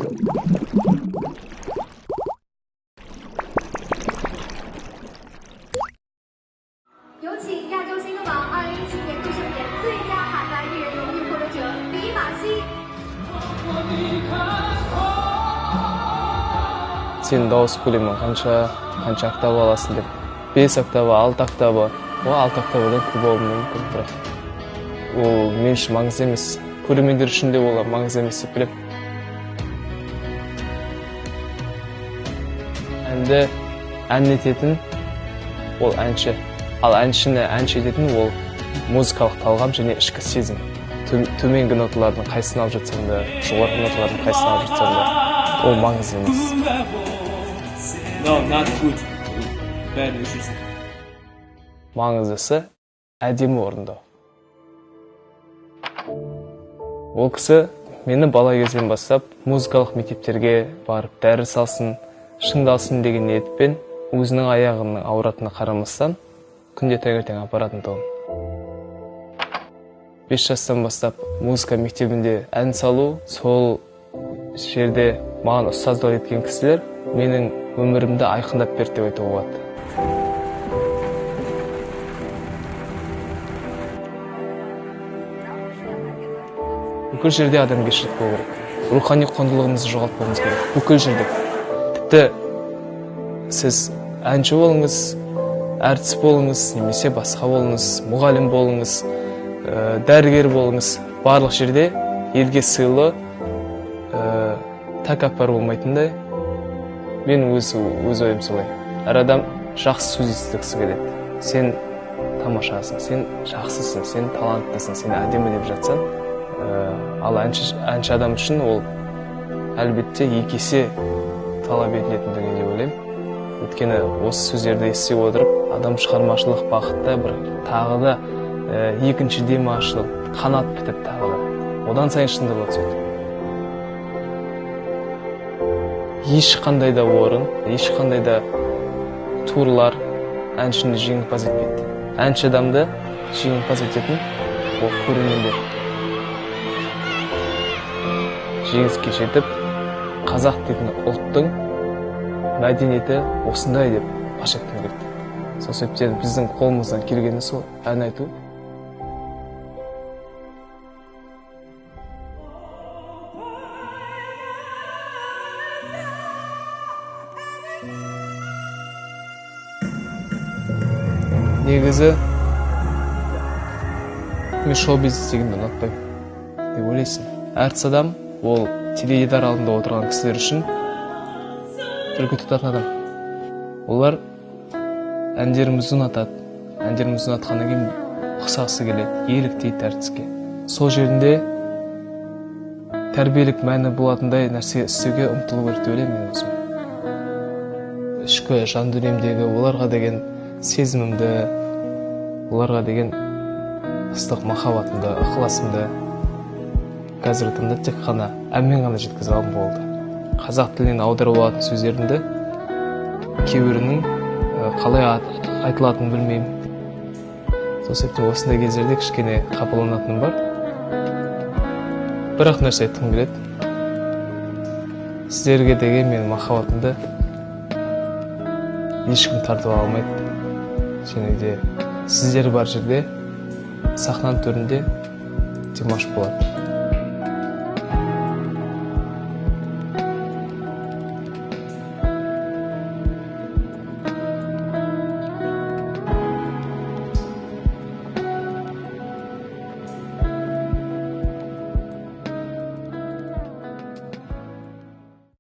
有请亚洲新歌榜2017年度盛典最佳海外艺人荣誉获得者李玛希。Сен дауыс көлемің қанша октава аласың деп. 5 октава, 6 октава. Ол 6 октавадан көп болуы мүмкін, бірақ ол мен үшін маңызды емес. Көрермендер үшін де ол маңызды емес деп білем. Әнді ән ететін ол әнші. Ал әншіні әнші ететін ол музыкалық талғам және ішкі сезім. Төменгі ноталардың қайсысын алып жатсаң да, жоғарғы ноталардың қайсысын алып жатсаң да, ол маңызды емес. No, not good. Bad issues. Маңыздысы әдемі орындау. Ол кісі мені бала кезден бастап музыкалық мектептерге барып дәріс алсын, шыңдалсын деген ниетпен өзінің аяғының ауыратынына қарамастан күнде таңертең апаратын тұғын. 5 жастан бастап музыка мектебінде ән салу, сол жерде маған ұстаздық еткен кісілер менің өмірімді айқындап берді деп айтуға болады. Бүкіл жерде адамгершілік болу керек. Рухани құндылығымызды жоғалтпауымыз керек. Бүкіл жерде. Тіпті сіз әнші болыңыз, әртіс болыңыз, немесе басқа болыңыз, мұғалім болыңыз, дәрігер болыңыз. Барлық жерде елге сыйлы, тәкаппар болмайтындай. Мен өз ойым солай. Әр адам жақсы сөз естігісі келеді. Сен тамашасың, сен жақсысың, сен таланттысың, сен әдемі деп жатсаң, ал әнші адам үшін ол әлбетте екесе талап етілетіндігін деп ойлаймын. Өйткені осы сөздерді ести отырып, адам шығармашылық бағытта бір тағы да екінші демі ашылып, қанат бітіп тағы да. Одан сайын шындыға түседі. Ешқандай да орын, ешқандай да турлар әншіні жеңімпаз етпейді. Әнші адамды жеңімпаз ететін ол көрермендер. Жеңіске жетіп, қазақ дейтін ұлттың мәдениеті осындай деп паш еткім келді. Сол себептен біздің қолымыздан келгені сол ән айту. Негізі мен шоу-бизнес дегенді ұнатпаймын деп ойлайсың. Әртіс адам ол теледидар алдында отырған кісілер үшін үлгі тұтатын адам. Олар әндерімізді ұнатады. Әндерімізді ұнатқаннан кейін ұқсағысы келеді, еліктейді әртіске. Сол жерінде тәрбиелік мәні болатындай нәрсе істеуге ұмтылу керек деп ойлаймын мен өзім. Ішкі жан дүниемдегі оларға деген сезімімді, оларға деген ыстық махаббатымды, ықыласымды қазіргі таңда тек қана әнмен ғана жеткізе алғым болды. Қазақ тілінен аударып алатын сөздерімді кейбірінің қалай айтылатынын білмеймін. Сол себептен осындай кездерде кішкене қапаланатыным бар. Бірақ нәрсе айтқым келеді. Сіздерге деген менің махаббатымды ешкім тартып ала алмайды. Және де сіздер бар жерде сахнаның төрінде Димаш болады.